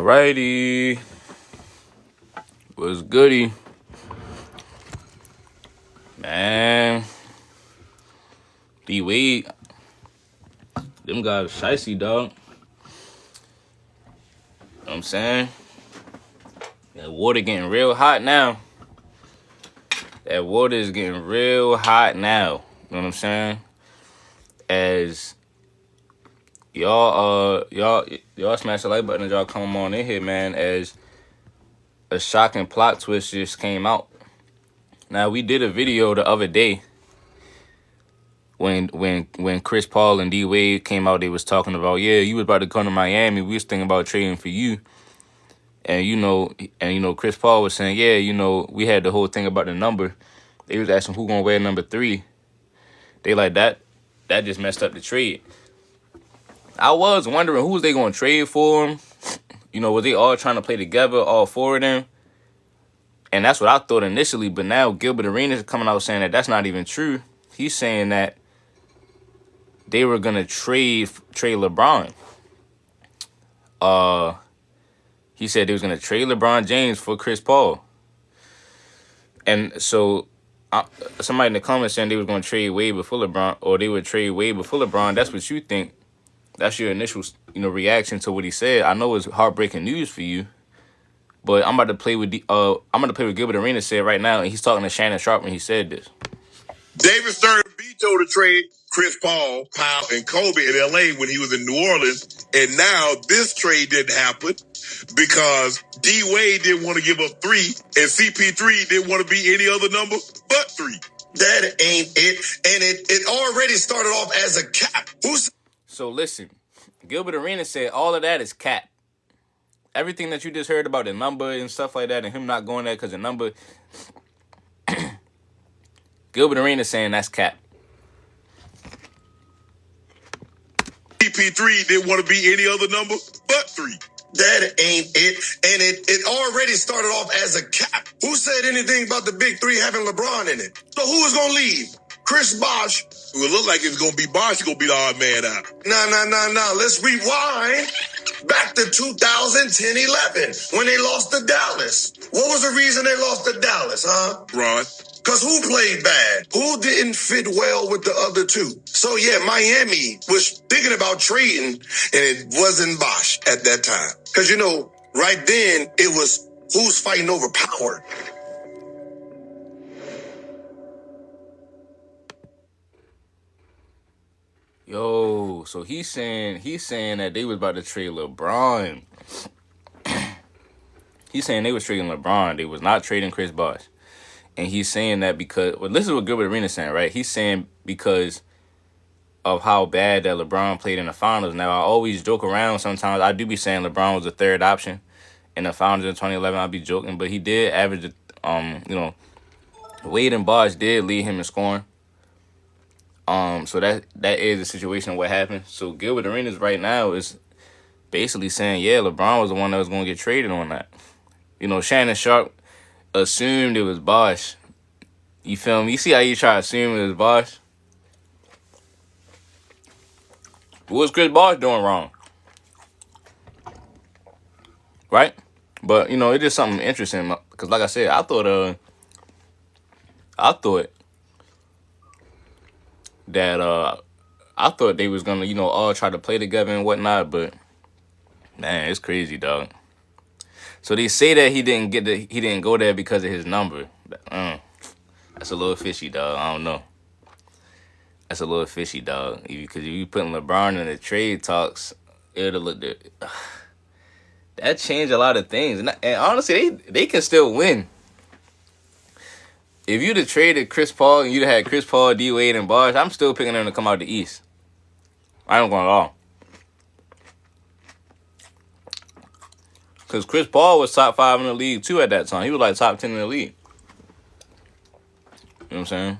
Alrighty. What's goody? Man. D-Wade. Them guys shicey, dog. You know what I'm saying? That water getting real hot now. That water is getting real hot now. You know what I'm saying? As y'all smash the like button and y'all come on in here, man, as a shocking plot twist just came out. Now, we did a video the other day when Chris Paul and D-Wade came out. They was talking about, yeah, you was about to come to Miami. We was thinking about trading for you. And, Chris Paul was saying, yeah, we had the whole thing about the number. They was asking who gonna wear number 3. They like that just messed up the trade. I was wondering who was they gonna trade for him. Was they all trying to play together, all 4 of them? And that's what I thought initially, but now Gilbert Arenas is coming out saying that that's not even true. He's saying that they were gonna trade LeBron. He said they was gonna trade LeBron James for Chris Paul. And so somebody in the comments saying they was gonna trade Wade before LeBron, or they would trade Wade before LeBron. That's what you think. That's your initial, reaction to what he said. I know it's heartbreaking news for you, but I'm about to play with Gilbert Arenas said right now, and he's talking to Shannon Sharp when he said this. David Stern vetoed the trade Chris Paul, Powell, and Kobe in L.A. when he was in New Orleans, and now this trade didn't happen because D-Wade didn't want to give up 3, and CP3 didn't want to be any other number but 3. That ain't it, and it already started off as a cap. So listen, Gilbert Arenas said all of that is cap. Everything that you just heard about the number and stuff like that, and him not going there because the number, Gilbert Arenas saying that's cap. CP3 didn't want to be any other number but 3. That ain't it, and it already started off as a cap. Who said anything about the big 3 having LeBron in it? So who is going to leave? Chris Bosh. It would look like it's going to be Bosh going to be the odd man out. No. Let's rewind back to 2010-11 when they lost to Dallas. What was the reason they lost to Dallas, huh? Ron. Because who played bad? Who didn't fit well with the other 2? So, yeah, Miami was thinking about trading, and it wasn't Bosh at that time. Because, right then, it was who's fighting over power. Yo, so he's saying that they was about to trade LeBron. He's saying they was trading LeBron. They was not trading Chris Bosh. And he's saying that because, this is what Gilbert Arenas saying, right? He's saying because of how bad that LeBron played in the finals. Now, I always joke around sometimes. I do be saying LeBron was the 3rd option in the finals in 2011. I'll be joking. But he did average, Wade and Bosh did lead him in scoring. So that is the situation of what happened. So Gilbert Arenas right now is basically saying, yeah, LeBron was the one that was going to get traded on that. Shannon Sharp assumed it was Bosh. You feel me? You see how you try to assume it was Bosh? What was Chris Bosh doing wrong? Right? But, it's just something interesting. Because like I said, I thought they was gonna, all try to play together and whatnot, but man, it's crazy, dog. So they say that he didn't go there because of his number. That's a little fishy, dog. I don't know. That's a little fishy, dog. Because if you putting LeBron in the trade talks, it'd have looked at that changed a lot of things. And honestly, they can still win. If you'd have traded Chris Paul and you'd have had Chris Paul, D-Wade, and Bosh, I'm still picking them to come out the East. I ain't going at all. Because Chris Paul was top 5 in the league, too, at that time. He was like top 10 in the league. You know what I'm saying?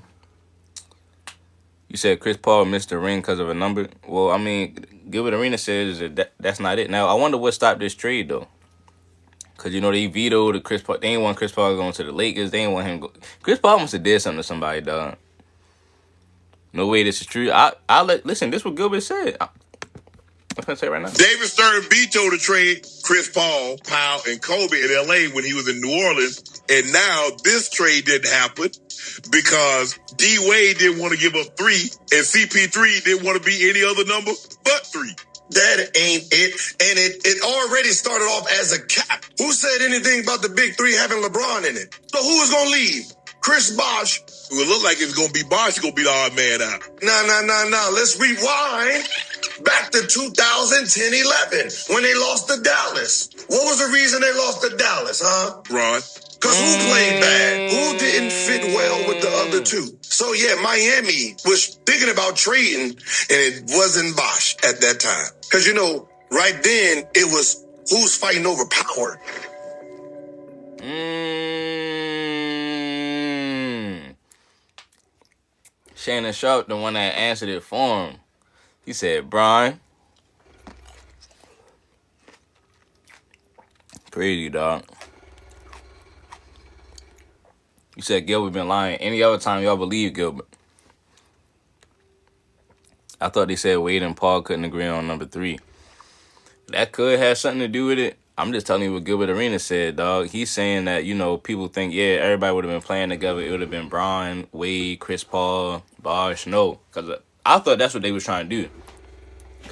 You said Chris Paul missed the ring because of a number. Well, I mean, Gilbert Arenas says that's not it. Now, I wonder what stopped this trade, though. Because, they vetoed the Chris Paul. They ain't want Chris Paul going to the Lakers. They ain't want him go. Chris Paul must have did something to somebody, dog. No way this is true. Listen, this is what Gilbert said. I'm gonna say it right now. David Stern vetoed the trade Chris Paul, Powell, and Kobe in LA when he was in New Orleans. And now this trade didn't happen because D Wade didn't want to give up 3 and CP3 didn't want to be any other number but 3. That ain't it. And it already started off as a cap. Who said anything about the big 3 having LeBron in it? So who is going to leave? Chris Bosh. It would look like it's going to be Bosh going to be the odd man out. Nah. Let's rewind back to 2010-11 when they lost to Dallas. What was the reason they lost to Dallas, huh? Ron. Because who played bad? Who didn't fit well with the other 2? So, yeah, Miami was thinking about trading, and it wasn't Bosh at that time. Because, you know, right then, it was who's fighting over power. Shannon Sharp, the one that answered it for him. He said, Brian. Crazy, dog. You said Gilbert been lying. Any other time y'all believe Gilbert? I thought they said Wade and Paul couldn't agree on number 3. That could have something to do with it. I'm just telling you what Gilbert Arenas said, dog. He's saying that, you know, people think, yeah, everybody would have been playing together. It would have been Bron, Wade, Chris Paul, Bosh. No, because I thought that's what they was trying to do.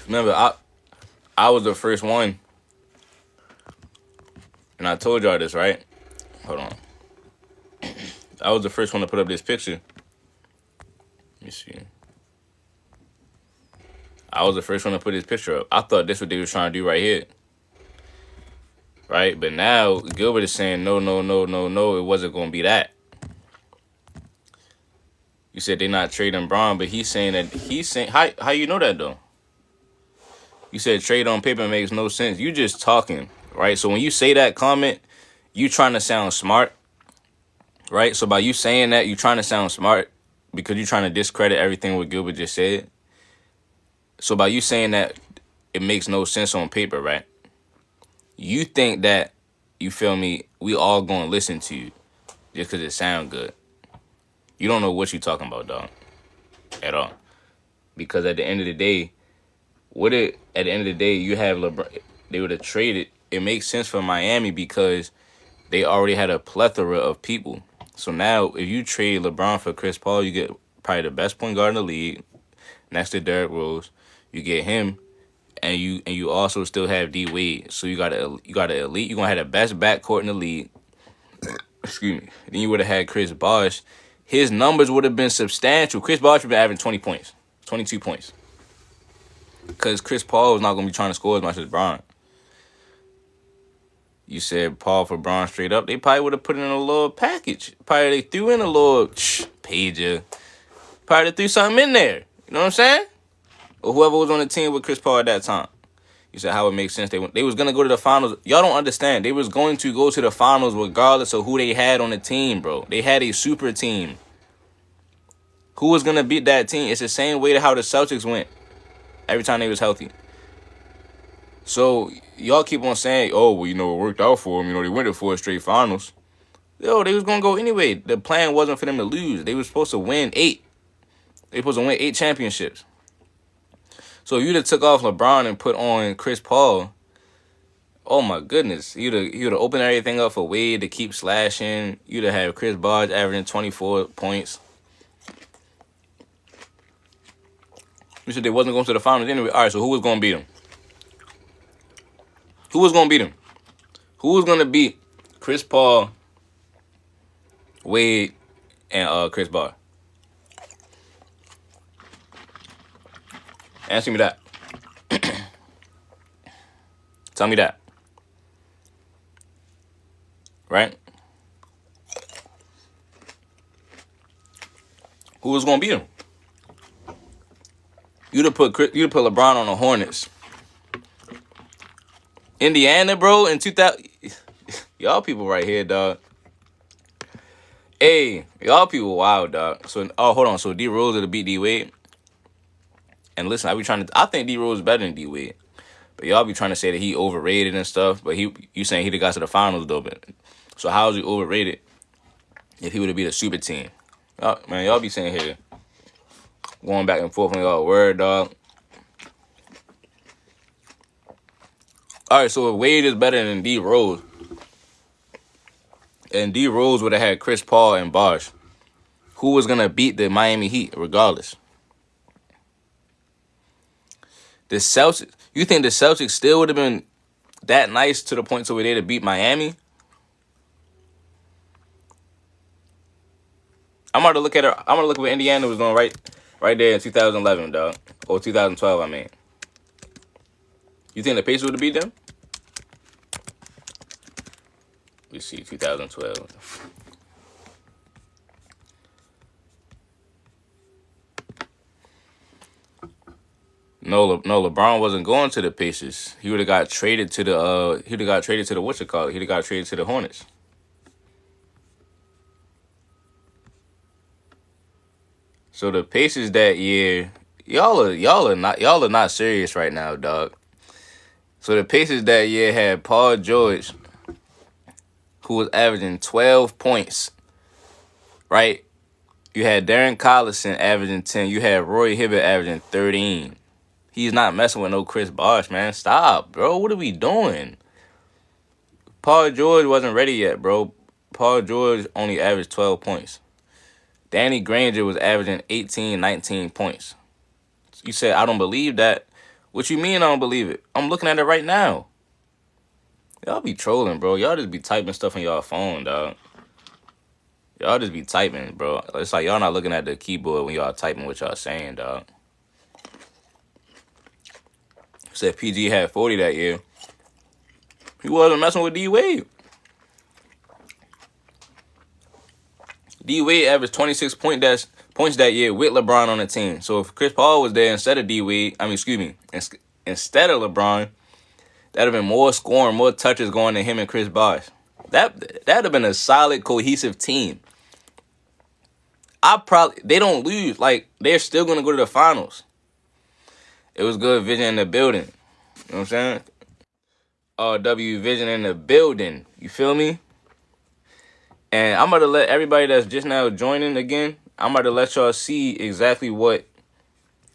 Remember, I was the first one, and I told y'all this, right? Hold on. I was the first one to put up this picture. Let me see. I was the first one to put this picture up. I thought this what they was trying to do right here. Right? But now, Gilbert is saying, no, it wasn't going to be that. You said they're not trading Bron, but he's saying, how you know that, though? You said trade on paper makes no sense. You just talking, right? So when you say that comment, you trying to sound smart, right? So by you saying that, you trying to sound smart because you're trying to discredit everything what Gilbert just said. So by you saying that, it makes no sense on paper, right? You think that, you feel me, we all going to listen to you just because it sound good. You don't know what you talking about, dog, at all. Because at the end of the day, you have LeBron. They would have traded. It makes sense for Miami because they already had a plethora of people. So now, if you trade LeBron for Chris Paul, you get probably the best point guard in the league, next to Derrick Rose. You get him, and you also still have D Wade. So you got an elite. You're gonna have the best backcourt in the league. Excuse me. Then you would have had Chris Bosh. His numbers would have been substantial. Chris Bosh would have been averaging 20 points, 22 points. Because Chris Paul was not going to be trying to score as much as Bron. You said Paul for Bron straight up. They probably would have put in a little package. Probably they threw in a little pager. Probably threw something in there. You know what I'm saying? Or whoever was on the team with Chris Paul at that time. You said how it makes sense. They was going to go to the finals. Y'all don't understand. They was going to go to the finals regardless of who they had on the team, bro. They had a super team. Who was going to beat that team? It's the same way to how the Celtics went every time they was healthy. So y'all keep on saying, oh, well, it worked out for them. They went to 4 straight finals. Yo, they was going to go anyway. The plan wasn't for them to lose. They were supposed to win 8. They were supposed to win 8 championships. So if you'd have took off LeBron and put on Chris Paul, oh my goodness, you'd have opened everything up for Wade to keep slashing. You'd have had Chris Bosh averaging 24 points. You said they wasn't going to the finals anyway. All right, so who was going to beat them? Who was going to beat them? Who was going to beat Chris Paul, Wade, and Chris Bosh? Answer me that. Tell me that. Right? Who was going to beat him? You'd have put LeBron on the Hornets. Indiana, bro, in 2000. Y'all people right here, dog. Hey, y'all people wild, dog. So, hold on. So D Rose would have beat D Wade. And listen, I think D Rose is better than D Wade. But y'all be trying to say that he overrated and stuff. But you saying he got to the finals though. But so how is he overrated if he would have beat a super team? Y'all be saying here, going back and forth on y'all word, dog. All right, so if Wade is better than D Rose, and D Rose would have had Chris Paul and Bosh, who was gonna beat the Miami Heat regardless? The Celtics. You think the Celtics still would have been that nice to the point to where they'd have beat Miami? I'm about to look at her. I'm gonna look at what Indiana was doing right there in 2011, dog, or 2012. I mean, you think the Pacers would have beat them? We see 2012. No, LeBron wasn't going to the Pacers. He would have got traded to the. He'd have got traded to the what's it called? He'd have got traded to the Hornets. So the Pacers that year, y'all are not serious right now, dog. So the Pacers that year had Paul George, who was averaging 12 points, right? You had Darren Collison averaging 10. You had Roy Hibbert averaging 13. He's not messing with no Chris Bosh, man. Stop, bro. What are we doing? Paul George wasn't ready yet, bro. Paul George only averaged 12 points. Danny Granger was averaging 18, 19 points. You said, I don't believe that. What you mean I don't believe it? I'm looking at it right now. Y'all be trolling, bro. Y'all just be typing stuff on y'all phone, dog. Y'all just be typing, bro. It's like y'all not looking at the keyboard when y'all typing what y'all saying, dog. Said PG had 40 that year. He wasn't messing with D-Wade. D-Wade averaged 26 points that year with LeBron on the team. So if Chris Paul was there instead of D-Wade, instead of LeBron, that'd have been more scoring, more touches going to him and Chris Bosh. That'd have been a solid, cohesive team. They don't lose. Like, they're still going to go to the finals. It was good vision in the building. You know what I'm saying? RW vision in the building. You feel me? And I'm about to let everybody that's just now joining again, I'm about to let y'all see exactly what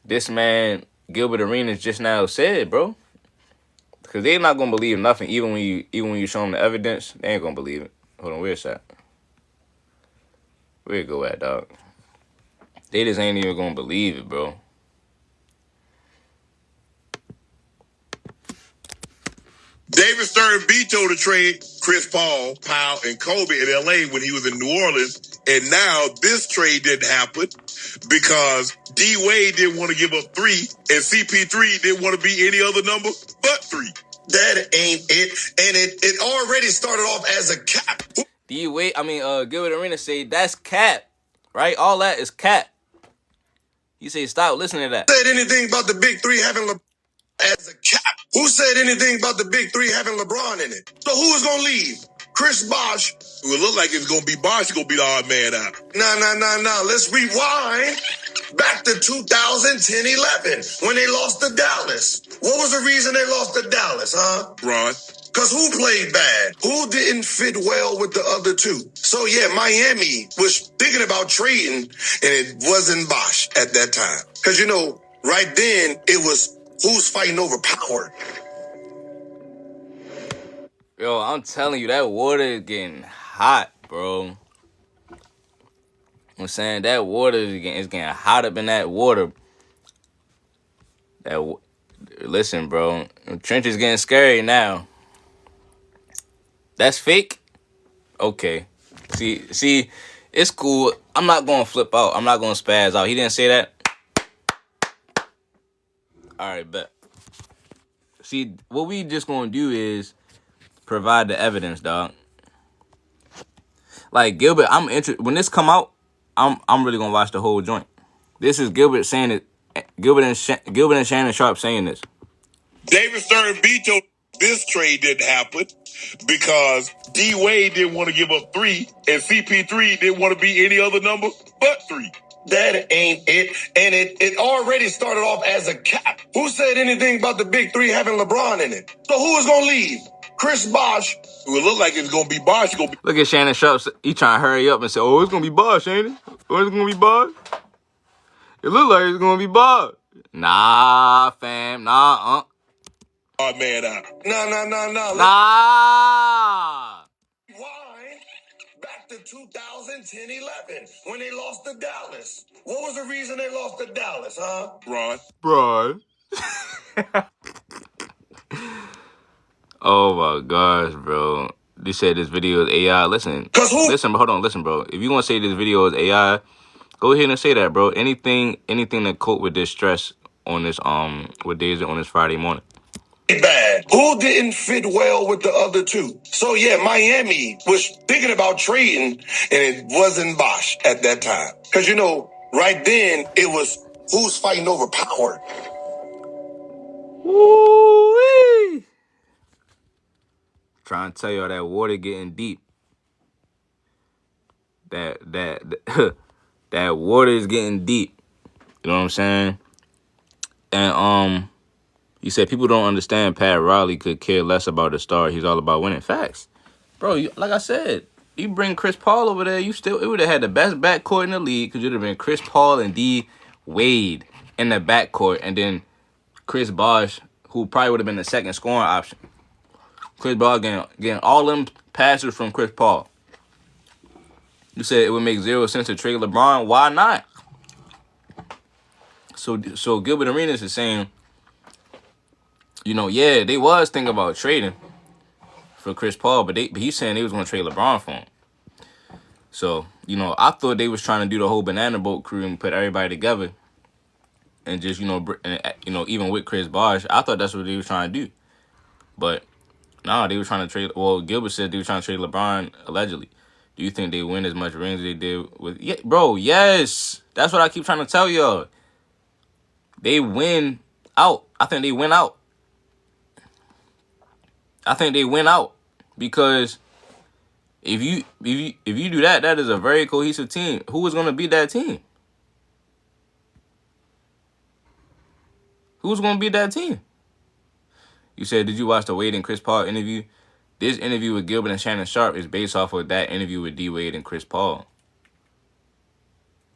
this man, Gilbert Arenas, just now said, bro. Because they're not going to believe nothing, even when you show them the evidence. They ain't going to believe it. Hold on, where's that? Where it go at, dog? They just ain't even going to believe it, bro. David Stern vetoed the trade Chris Paul, Powell, and Kobe in L.A. when he was in New Orleans. And now this trade didn't happen because D-Wade didn't want to give up 3 and CP3 didn't want to be any other number but 3. That ain't it. And it already started off as a cap. Gilbert Arenas say that's cap, right? All that is cap. He say stop listening to that. Said anything about the big 3 having LeBron as a cap? Who said anything about the big 3 having LeBron in it? So who is going to leave? Chris Bosh. It would look like it's going to be Bosh going to be the odd man out. Nah. Let's rewind back to 2010-11 when they lost to Dallas. What was the reason they lost to Dallas, huh? Ron. Because who played bad? Who didn't fit well with the other 2? So, yeah, Miami was thinking about trading, and it wasn't Bosh at that time. Because, right then, it was who's fighting over power. Yo, I'm telling you, that water is getting hot, bro. I'm saying that water is getting hot up in that water. Listen, bro, the trench is getting scary now. That's fake? Okay. See, it's cool. I'm not going to flip out. I'm not going to spaz out. He didn't say that? All right, bet. See, what we just going to do is provide the evidence, dog. Like, Gilbert, I'm interested. When this come out, I'm really going to watch the whole joint. This is Gilbert saying it. Gilbert and Shannon Sharp saying this. David Stern vetoed this trade didn't happen because D-Wade didn't want to give up 3 and CP3 didn't want to be any other number but 3. That ain't it. And it already started off as a cap. Who said anything about the big 3 having LeBron in it? So who is going to leave? Chris Bosh. It would look like it's going to be Bosh. Look at Shannon Sharp. He trying to hurry up and say, oh, it's going to be Bosh, ain't it? Oh, it's going to be Bosh? It look like it's going to be Bosh. Nah, fam. Nah, man out. No. Nah. Rewind back to 2010-11 when they lost to Dallas. What was the reason they lost to Dallas, huh? Bro. Oh my gosh, bro. They said this video is AI. Listen, hold on, listen, bro. If you want to say this video is AI, go ahead and say that, bro. Anything to cope with this stress on this what day is it on this Friday morning? Bad. Who didn't fit well with the other two? So yeah, Miami was thinking about trading, and it wasn't Bosch at that time. Because right then it was who's fighting over power. Woo-wee. Trying to tell y'all that water getting deep. That that water is getting deep. You know what I'm saying? And you said people don't understand Pat Riley could care less about the star. He's all about winning. Facts. Bro, like I said, you bring Chris Paul over there, it would have had the best backcourt in the league because it would have been Chris Paul and D Wade in the backcourt, and then Chris Bosh, who probably would have been the second scoring option. Chris Bosh getting all them passes from Chris Paul. You said it would make zero sense to trade LeBron. Why not? So Gilbert Arenas is saying, yeah, they was thinking about trading for Chris Paul, but he's saying they was going to trade LeBron for him. So, I thought they was trying to do the whole banana boat crew and put everybody together and just, even with Chris Bosh, I thought that's what they was trying to do. But, no, they were trying to trade, Gilbert said they were trying to trade LeBron, allegedly. Do you think they win as much rings as they did with... Yeah, bro, yes. That's what I keep trying to tell y'all. They win out. I think they win out. Because if you do that, that is a very cohesive team. Who is going to beat that team? Who's going to beat that team? You said, did you watch the Wade and Chris Paul interview? This interview with Gilbert and Shannon Sharp is based off of that interview with D Wade and Chris Paul.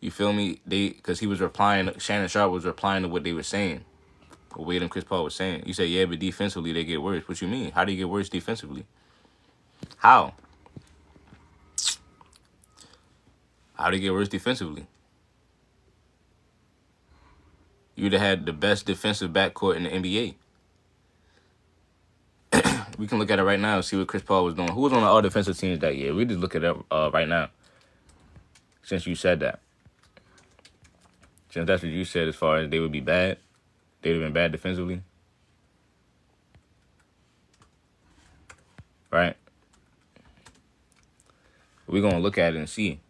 You feel me? Because he was replying. Shannon Sharp was replying to what they were saying. What Wade and Chris Paul was saying. You said, yeah, but defensively they get worse. What you mean? How do you get worse defensively? How? How do you get worse defensively? You'd have had the best defensive backcourt in the NBA. We can look at it right now and see what Chris Paul was doing. Who was on the all defensive teams that year? We just look at it right now. Since you said that. Since that's what you said as far as they would be bad. They would have been bad defensively. Right? We're going to look at it and see.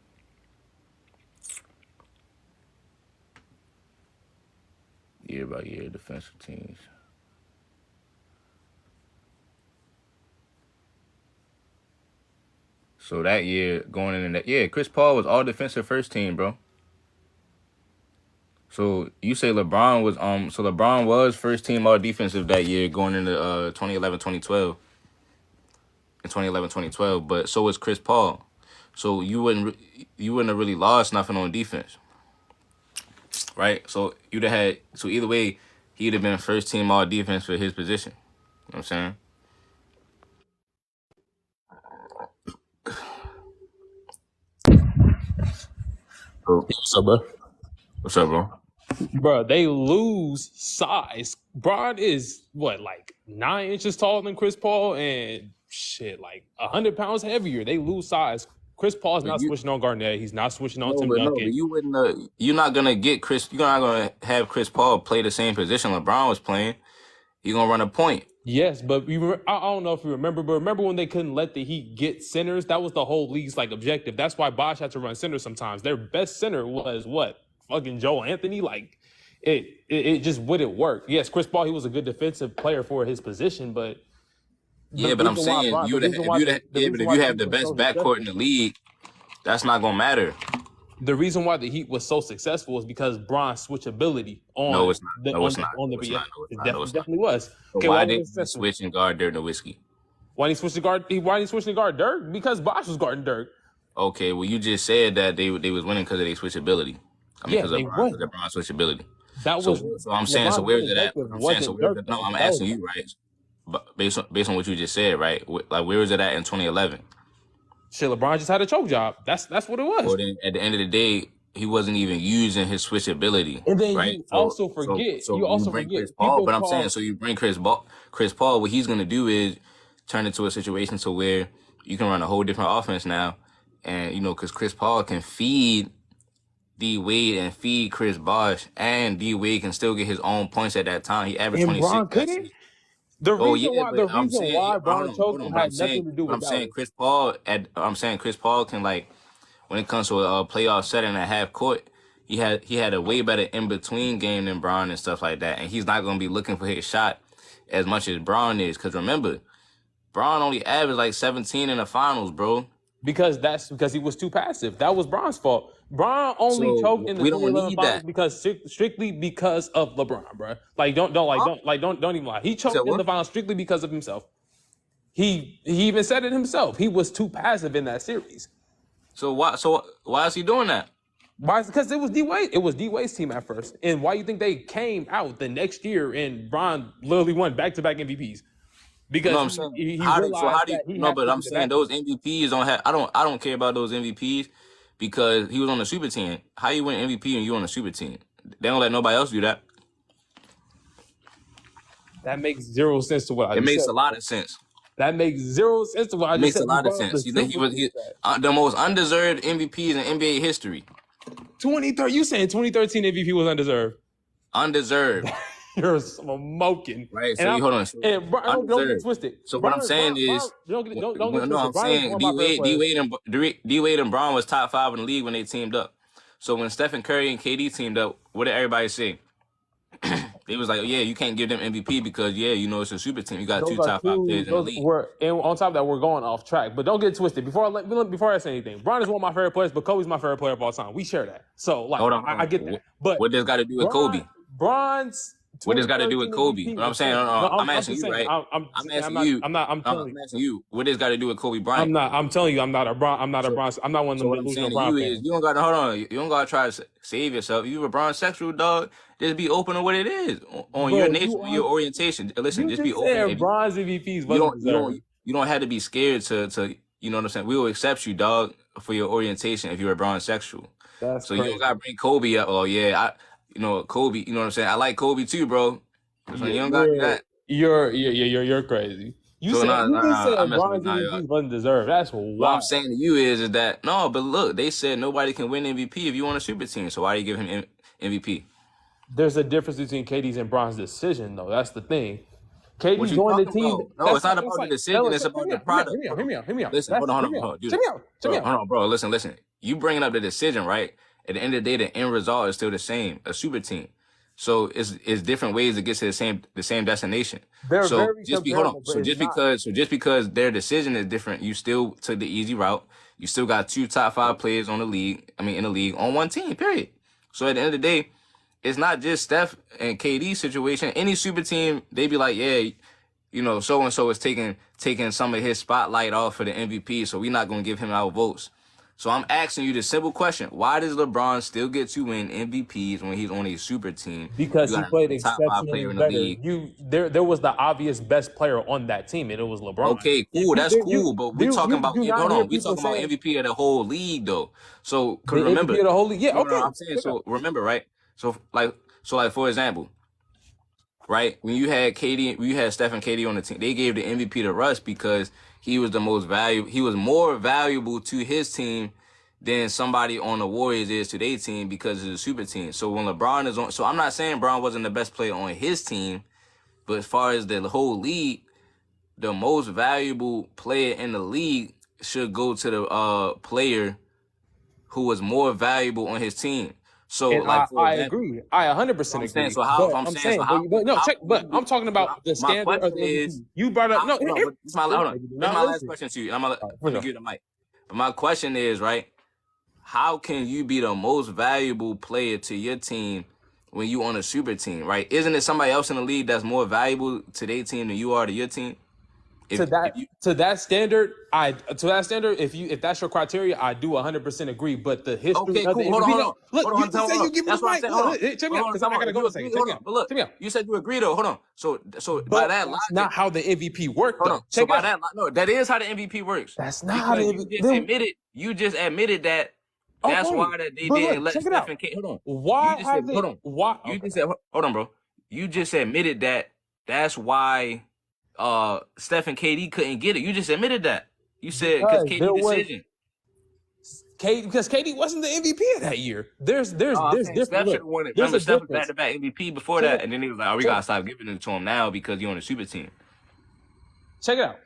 Year by year defensive teams. So that year, going in that, yeah, Chris Paul was all defensive first team, bro. So you say LeBron was LeBron was first team all defensive that year going into 2011-2012. In 2011-2012, but so was Chris Paul. So you wouldn't have really lost nothing on defense. Right? So you'd have had, so either way, he'd have been first team all defense for his position. You know what I'm saying? What's up, bro? What's up, bro? Bro, they lose size. Bron is what, like 9 inches taller than Chris Paul, and shit, like 100 pounds heavier. They lose size. Chris Paul's not switching on Garnett. He's not switching on Tim Duncan. No, but you wouldn't. You're not gonna get Chris. You're not gonna have Chris Paul play the same position LeBron was playing. You're gonna run a point. Yes, but I don't know if you remember, but remember when they couldn't let the Heat get centers? That was the whole league's like objective. That's why Bosh had to run center sometimes. Their best center was what? Fucking Joel Anthony? Like, it just wouldn't work. Yes, Chris Paul, he was a good defensive player for his position, but yeah, but I'm saying if you have the best backcourt in the league, that's not gonna matter. The reason why the Heat was so successful is because Bron's switchability on no, it's not. No, it's not. It definitely was. Okay, why did he switch and guard Dirk Nowitzki? Why did he switch to guard Dirk? Because Bosh was guarding Dirk. Okay, well you just said that they was winning because of their switchability. I mean, because of Bron's switchability. That was so I'm saying, so where's it at? I'm asking you, right? But based on what you just said, right? Like, where was it at in 2011? Shit, LeBron just had a choke job. That's what it was. Well, then at the end of the day, he wasn't even using his switch ability, And then right? you also forget. You You also bring forget. Chris Paul, People but I'm saying, call so you bring Chris Paul. What he's gonna do is turn into a situation to where you can run a whole different offense now, and because Chris Paul can feed D Wade and feed Chris Bosh, and D Wade can still get his own points at that time. He averaged and 26 Bron that couldn't. season. The Oh reason yeah, why but I'm saying, Bron choked hold on, him but had nothing to do with that. I'm saying Chris Paul can, like, when it comes to a playoff setting at half court, he had a way better in between game than Bron and stuff like that, and he's not gonna be looking for his shot as much as Bron is. Because remember, Bron only averaged like 17 in the finals, bro. Because he was too passive. That was Bron's fault. Bron only So choked in the we don't 2011 need finals that. because strictly because of LeBron, bro. Like don't even lie. He Said choked in what? the finals strictly because of himself. He even said it himself. He was too passive in that series. So why is he doing that? Why? Because it was D Wade. It was D Wade's team at first. And why you think they came out the next year and Bron literally won back-to-back MVPs? Because You know what I'm saying? he How realized do you that he no? had But to I'm be the saying backup. those MVPs don't have. I don't care about those MVPs because he was on the super team. How you win MVP and you on the super team? They don't let nobody else do that. That makes zero sense to what I It just makes said. a lot of sense. That makes zero sense to what I It just makes said. a You lot of brought up the sense. He was the most undeserved MVPs in NBA history. 2013. You saying 2013 MVP was undeserved? Undeserved. You're smoking. Right. And So hold on. So and Bron, don't get undeserved. twisted. So what I'm saying is, Don't get no, twisted. I'm Bron is one saying of my favorite players. D Wade and Bron was top 5 in the league when they teamed up. So when Stephen Curry and KD teamed up, what did everybody say? They was like, oh, yeah, you can't give them MVP because it's a super team. You got two top 5 players in the league. And on top of that, we're going off track. But don't get twisted. Before I say anything, Bron is one of my favorite players, but Kobe's my favorite player of all time. We share that. So like, Hold on. I get that. But what does got to do with Kobe? Bron's What does got to do with Kobe? MVP What I'm saying, I'm asking you, right? I'm asking you. I'm asking you. What does got to do with Kobe Bryant? I'm telling you, I'm not a Bron. I'm not one of them So what I'm saying delusional to Bron you is, fans. you don't got to hold on. You don't got to try to save yourself. You a Bron sexual dog. Just be open to what it is on your nature, on your orientation. Listen, just be open. Bron's MVPs wasn't deserved. You don't have to be scared to you know what I'm saying. We will accept you, dog, for your orientation if you're a Bron sexual. That's so crazy. You don't gotta bring Kobe up. Oh yeah, Kobe. You know what I'm saying. I like Kobe too, bro. So you don't gotta do that. You're crazy. You said Bron's MVP wasn't deserved. That's wild. What I'm saying to you is that no, but look, they said nobody can win MVP if you on a super team. So why do you give him MVP? There's a difference between KD's and Bron's decision, though. That's the thing. KD joined the team. No, it's not about the decision. It's about the product. Hear me out. Listen, hold on. Hold on, bro. Listen. You bringing up the decision, right? At the end of the day, the end result is still the same. A super team. So it's different ways to get to the same destination. Just because their decision is different, you still took the easy route. You still got 2 top 5 players in the league on one team. Period. So at the end of the day, it's not just Steph and KD situation. Any super team, they be like, yeah, so and so is taking some of his spotlight off for the MVP, so we're not gonna give him our votes. So I'm asking you the simple question: why does LeBron still get to win MVPs when he's on a super team? Because he played exceptionally better. There was the obvious best player on that team, and it was LeBron. Okay, cool, that's cool. But we're talking about we're talking about MVP of the whole league, though. So remember, MVP of the whole league. Yeah, okay. I'm saying so. Remember, right? So for example, right, when you had Steph and KD on the team, they gave the MVP to Russ because he was more valuable to his team than somebody on the Warriors is to their team because it's a super team. So when LeBron is on, so I'm not saying Bron wasn't the best player on his team, but as far as the whole league, the most valuable player in the league should go to the player who was more valuable on his team. So, and I agree. I 100% agree. But I'm talking about the standard of the MVP. You brought up It's my last question to you. I'm gonna give you the mic. But my question is, right? How can you be the most valuable player to your team when you on a super team, right? Isn't it somebody else in the league that's more valuable to their team than you are to your team? If you to that standard, if that's your criteria, I do 100% agree. But the history okay, of the cool. Hold on, MVP, hold no, on. look, Hold you on, just said hold you on. give me That's the what I'm mic. saying. Hold on. Look, check me Hold out, on, because come I on. gotta If go you in a second. agree, Check hold me on. out. But look, Check me out. you said you agree though. Hold on. By But that that's not logic, how the MVP worked, hold on. though. So Check it by out. that, no, that is how the MVP works. That's not how the Because MVP. you just admitted that that's Okay, why that they but didn't look, let check it out. Stephen K. Hold on. You Why just said, has hold it? on. Why? You Okay. just said, hold on, bro. You just admitted that that's why Steph and KD couldn't get it. You just admitted that. You said because Because KD there was decision. because KD wasn't the MVP of that year. There's I'm saying different. Steph should Look, have won it. there's Remember, a Steph was back difference. to back MVP before Check that, it. and then he was like, "Oh, we Check, gotta stop giving it to him now because you're on a super team." check it out.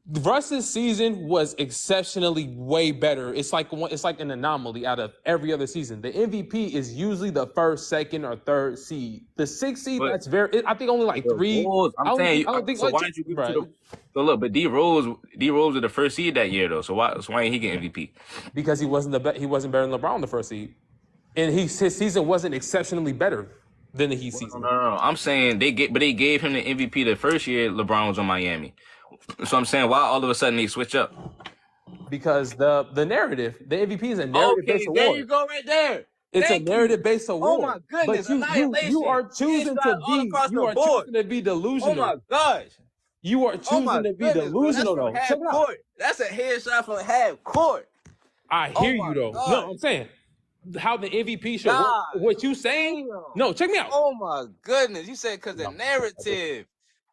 Russ's season was exceptionally way better. It's like an anomaly out of every other season. The MVP is usually the first, second, or third seed. The sixth seed, But that's very. I think only like the three. Bulls, I'm saying, I don't think. so Like, why didn't you give it to right? the? So look, but D Rose was the first seed that year though. So why ain't he get MVP? Because he wasn't he wasn't better than LeBron the first seed, and his season wasn't exceptionally better than the Heat season. No. I'm saying they gave him the MVP the first year LeBron was on Miami. So I'm saying why all of a sudden they switch up? Because the narrative, the MVP is a narrative based Okay, there you award. go, right there. It's a Thank you. narrative based Oh my award. But goodness, you annihilation. are choosing to Inside all be across the board. choosing to be Oh my delusional. gosh. You are Oh my choosing to be goodness, bro. That's delusional from though. half Check it out. court. That's a headshot from half court. I Oh hear you my though. gosh. No, I'm saying how the MVP should work. God What you saying? damn. No, check me out. Oh my goodness. You said because the No. narrative.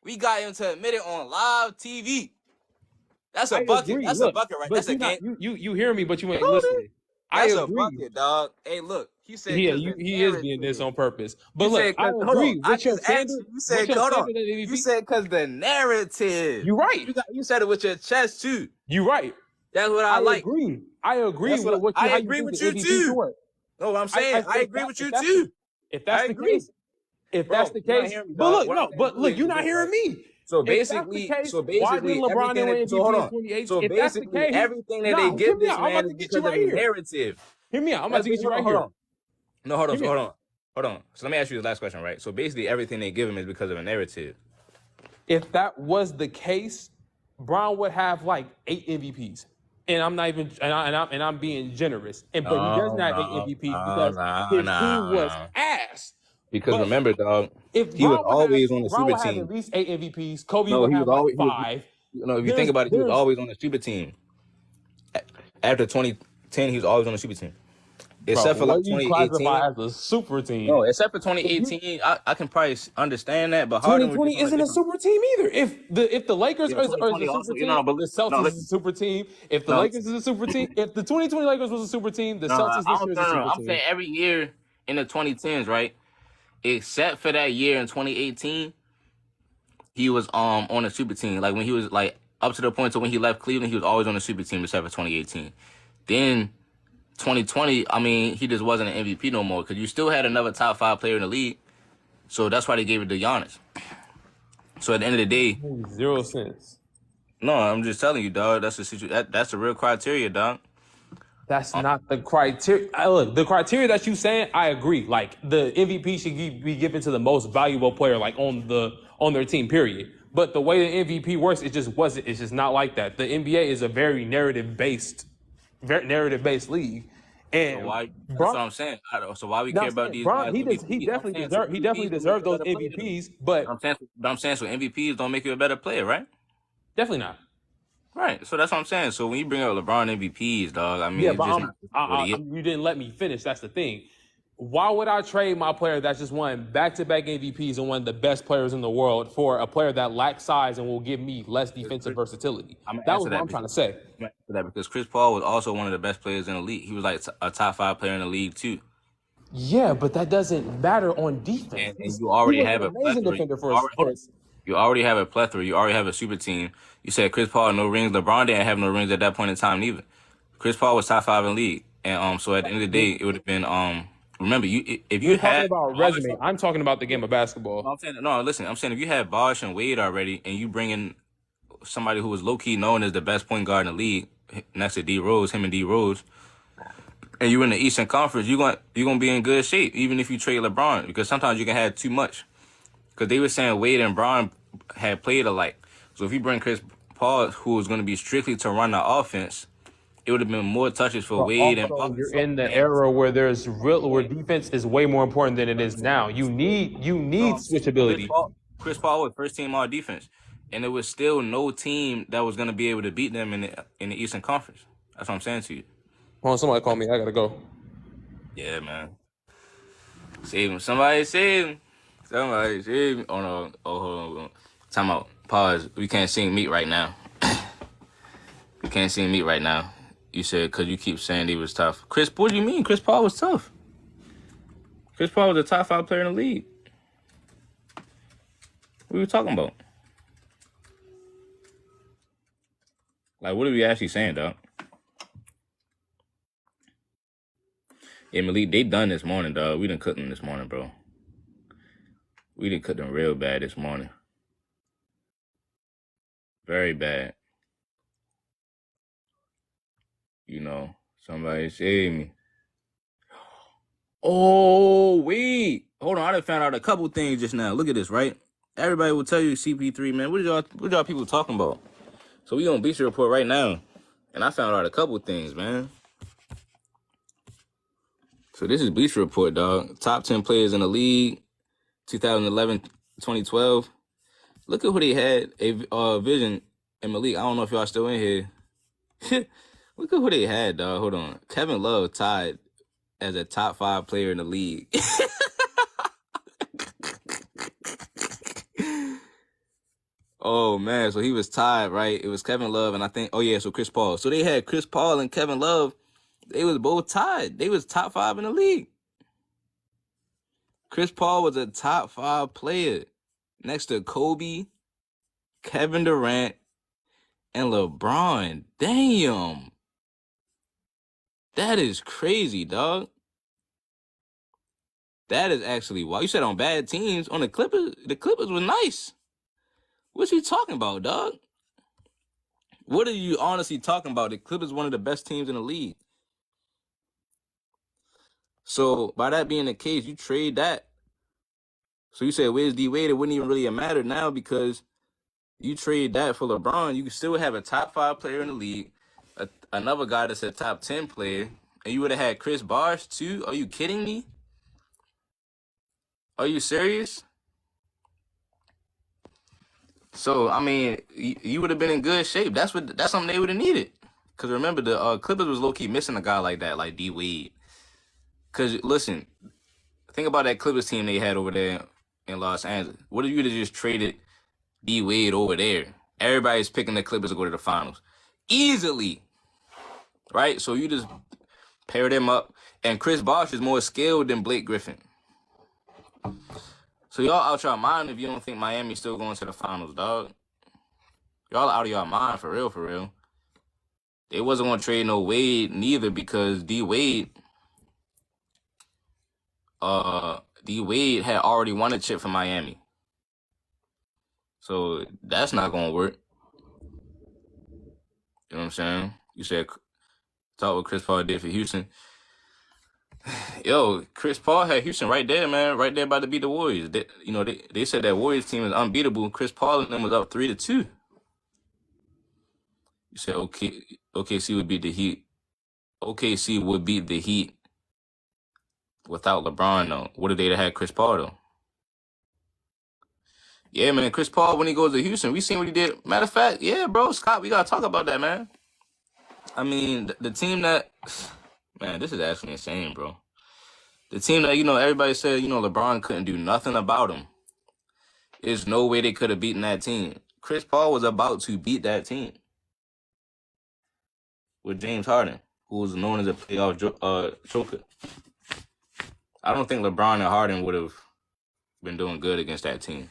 We got him to admit it on live TV. That's a I bucket. agree. That's a Look, bucket, right? but That's a you not game. you hear me, but you ain't listening. I That's a agree. bucket, dog. Hey, look. He said Yeah, because the he is being this narrative. on purpose. You But look, said I because hold on. agree I with your just asked standard. you. You What's said your hold on. standard at You MVP? said because the narrative. You right. You said it with your chest too. You right. That's what I I like. agree. I agree That's with what I how you agree think with the you MVP should too. work. No, what I'm saying, I agree with you too. If I that's the agree, case, if that's bro. the You're not case, hearing me, but dog. look, What I'm no, saying but really look, is you're not this, right? hearing me. So If that's the basically, case, why didn't LeBron everything win that so hold MVP in on. 28? So If that's the basically, case, everything that they nah, hear give me this out. I'm about man to is get you because of right the here. narrative. Hear me out. I'm about to get you right Hold here. on. No, hold on. Hear me So hold out. on. Hold on. So let me ask you the last question, right? So basically, everything they give him is because of a narrative. If that was the case, Brown would have like 8 MVPs. And I'm not even and I'm being generous. But he doesn't have 8 MVPs because his team was No. ass. Because But remember, dog, if he was always on the Brown super would have team. at least 8 MVPs, Kobe No, would he was have like always. 5. If you think about it, he was There's always on the super team. After 2010, he was always on the super team. bro, Except for like what you 2018. classify as a super team? No, except for If you 2018, I can probably understand that, but Harden was just 2020 on a isn't a different. super team either. If the Lakers Yeah, is a 2020 super also. team, But the no, Celtics is a listen, super team. If the no, Lakers is a super team, if the 2020 Lakers was a super team, the no, Celtics I this don't. year is a No. super I'm saying team. every year in the 2010s, right? Except for that year in 2018, he was on a super team. Like when he was like up to the point to when he left Cleveland, he was always on a super team except for 2018. Then 2020, I mean, he just wasn't an MVP no more because you still had another top 5 player in the league. So that's why they gave it to Giannis. So at the end of the day, Makes 0 sense. no, I'm just telling you, dog. That's the situation. That's the real criteria, dog. That's not the criteria. Look, the criteria that you saying, I agree. Like the MVP should be given to the most valuable player, like on their team. Period. But the way the MVP works, it just wasn't. It's just not like that. The NBA is a very narrative based league, So and why? That's what Bron. I'm saying. So why we Now care I'm about saying these Bron, guys MVP? I'm saying so he definitely MVPs don't make deserved you a those better player. Though. MVPs, but I'm saying so MVPs don't make you a better player, right? definitely not. Right. So that's what I'm saying. So when you bring up LeBron MVPs, dog, I mean, Yeah, it's but just not what he is. you didn't let me finish. That's the thing. Why would I trade my player that's just won back-to-back MVPs and one of the best players in the world for a player that lacks size and will give me less defensive versatility? That was what I'm trying to say. Because Chris Paul was also one of the best players in the league. He was like a top 5 player in the league too. Yeah, but that doesn't matter on defense. And you He already was have an a amazing plethora. defender You already have a plethora. You already have a super team. You said Chris Paul no rings. LeBron didn't have no rings at that point in time neither. Chris Paul was top 5 in the league, and so at the end of the day, it would have been Remember, if you You're talking had about resume. I'm talking about the game of basketball. I'm saying no. Listen, I'm saying if you had Bosh and Wade already, and you bring in somebody who was low key known as the best point guard in the league next to D Rose, him and D Rose, and you in the Eastern Conference, you're gonna be in good shape, even if you trade LeBron, because sometimes you can have too much. Because they were saying Wade and Bron had played alike, So if you bring Chris Paul, who is going to be strictly to run the offense, it would have been more touches for But Wade and also, you're Bosh. in the era where where defense is way more important than it is now. You need switchability. Chris Paul was first team all defense, and there was still no team that was going to be able to beat them in the Eastern Conference. That's what I'm saying to you. Hold on, somebody call me. I gotta go. Yeah, man. Save him. Somebody save him. Somebody save him. Oh no. Oh, hold on. Time out. Pause. We can't sing meat right now. We can't sing meat right now. You said because you keep saying he was tough. Chris, what do you mean? Chris Paul was tough. Chris Paul was a top 5 player in the league. What are we talking about? Like, what are we actually saying, dog? Yeah, Malik, they done this morning, dog. We done cooked them this morning, bro. We done cooked them real bad this morning. Very bad. You know, somebody save me. Oh, wait. Hold on, I done found out a couple things just now. Look at this, right? Everybody will tell you CP3, man. What y'all people talking about? So we on Bleacher Report right now. And I found out a couple things, man. So this is Bleacher Report, dog. Top 10 players in the league, 2011-2012. Look at who they had, Vision and Malik. I don't know if y'all still in here. Look at who they had, dog. Hold on. Kevin Love tied as a top 5 player in the league. Oh, man. So he was tied, right? It was Kevin Love and I think, so Chris Paul. So they had Chris Paul and Kevin Love. They was both tied. They was top 5 in the league. Chris Paul was a top 5 player next to Kobe, Kevin Durant, and LeBron. Damn. That is crazy, dog. That is actually wild. You said on bad teams, on the Clippers was nice. What you talking about, dog? What are you honestly talking about? The Clippers one of the best teams in the league. So by that being the case, you trade that. So you said, where's D Wade? It wouldn't even really matter now because you trade that for LeBron. You can still have a top 5 player in the league, another guy that's a top 10 player, and you would have had Chris Bosh too. Are you kidding me? Are you serious? So I mean, you would have been in good shape. That's something they would have needed. Cause remember the Clippers was low key missing a guy like that, like D Wade. Cause listen, think about that Clippers team they had over there in Los Angeles. What if you would have just traded D Wade over there? Everybody's picking the Clippers to go to the finals easily, right? So you just pair them up, and Chris Bosh is more skilled than Blake Griffin. So y'all out your mind if you don't think Miami's still going to the finals, dog. Y'all out of your mind for real, for real. They wasn't gonna trade no Wade neither because D Wade had already won a chip for Miami. So that's not gonna work. You know what I'm saying? You said talk what Chris Paul did for Houston. Yo, Chris Paul had Houston right there, man. Right there about to beat the Warriors. They said that Warriors team is unbeatable. Chris Paul and them was up 3-2. You said OKC would beat the Heat. OKC would beat the Heat without LeBron, though. What if they had Chris Paul, though? Yeah, man. Chris Paul, when he goes to Houston, we seen what he did. Matter of fact, yeah, bro. Scott, we got to talk about that, man. I mean, the team that... Man, this is actually insane, bro. The team that, everybody said, LeBron couldn't do nothing about him. There's no way they could have beaten that team. Chris Paul was about to beat that team with James Harden, who was known as a playoff choker. I don't think LeBron and Harden would have been doing good against that team.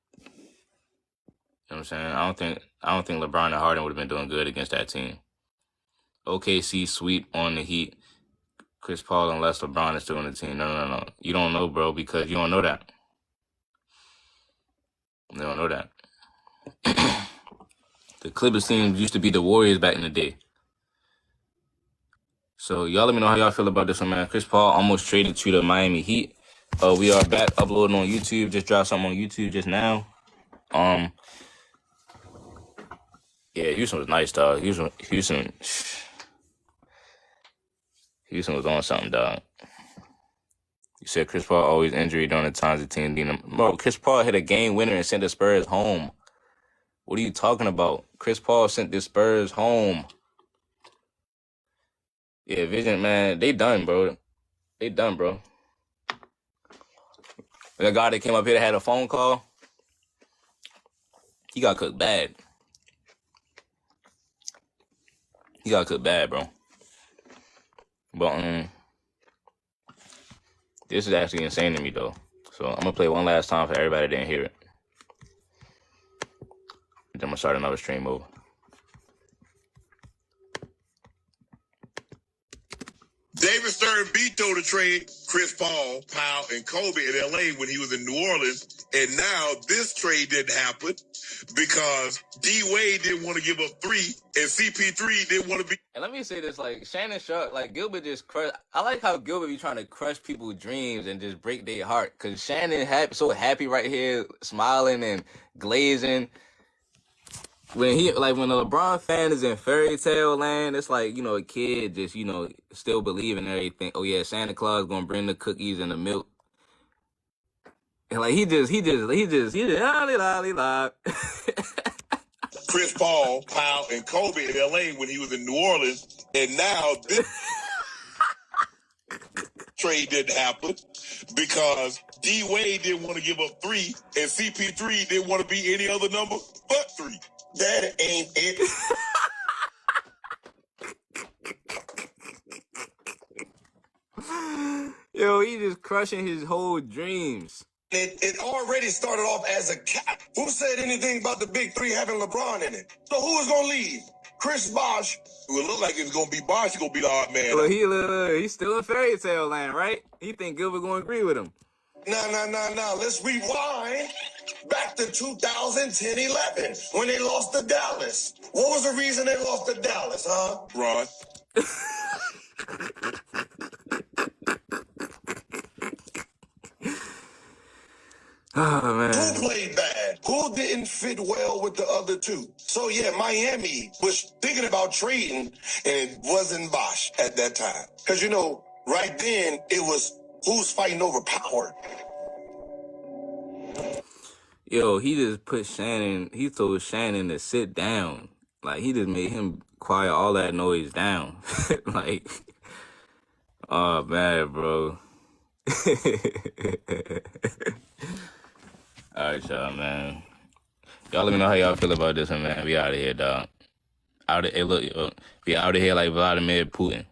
You know what I'm saying? I don't think LeBron and Harden would have been doing good against that team. OKC sweep on the Heat. Chris Paul unless LeBron is still on the team. No. You don't know, bro, because you don't know that. You don't know that. The Clippers team used to be the Warriors back in the day. So y'all let me know how y'all feel about this one, man. Chris Paul almost traded to the Miami Heat. We are back uploading on YouTube. Just dropped something on YouTube just now. Yeah, Houston was nice, dog. Houston was on something, dog. You said Chris Paul always injured during the times the team needed him. Bro, Chris Paul hit a game winner and sent the Spurs home. What are you talking about? Chris Paul sent the Spurs home. Yeah, Vision, man, they done, bro. They done, bro. The guy that came up here that had a phone call, he got cooked bad. He got cooked bad, bro. But this is actually insane to me, though. So I'm gonna play one last time for everybody that didn't hear it. Then I'm gonna start another stream over. David Stern vetoed the trade Chris Paul, Powell, and Kobe in LA when he was in New Orleans. And now this trade didn't happen because D Wade didn't want to give up 3 and CP3 didn't want to be. And let me say this, like, Shannon Sharp, like, Gilbert just crushed. I like how Gilbert be trying to crush people's dreams and just break their heart. Because Shannon so happy right here, smiling and glazing. When a LeBron fan is in fairy tale land, it's like, you know, a kid just, you know, still believing everything. Oh yeah, Santa Claus gonna bring the cookies and the milk. And like he just la. Chris Paul, Powell, and Kobe in LA when he was in New Orleans. And now this trade didn't happen because D Wade didn't want to give up 3 and CP3 didn't want to be any other number but 3. That ain't it. Yo, he just crushing his whole dreams. It already started off as a cap. Who said anything about the big 3 having LeBron in it? So who is going to leave? Chris Bosh. It would look like it's going to be Bosh. He's going to be the odd man. Well, he's still in fairy tale land, right? He think Gilbert going to agree with him. No. Let's rewind back to 2010-11 when they lost to Dallas. What was the reason they lost to Dallas, huh? Ron. Oh, man. Who played bad? Who didn't fit well with the other 2? So, yeah, Miami was thinking about trading, and it wasn't Bosh at that time. Because, you know, right then, it was who's fighting over power. Yo, he just put Shannon, he told Shannon to sit down. Like, he just made him quiet all that noise down. Like, oh, man, bro. All right, y'all, man. Y'all let me know how y'all feel about this one, man. We out of here, dog. Hey, look, we out of here like Vladimir Putin.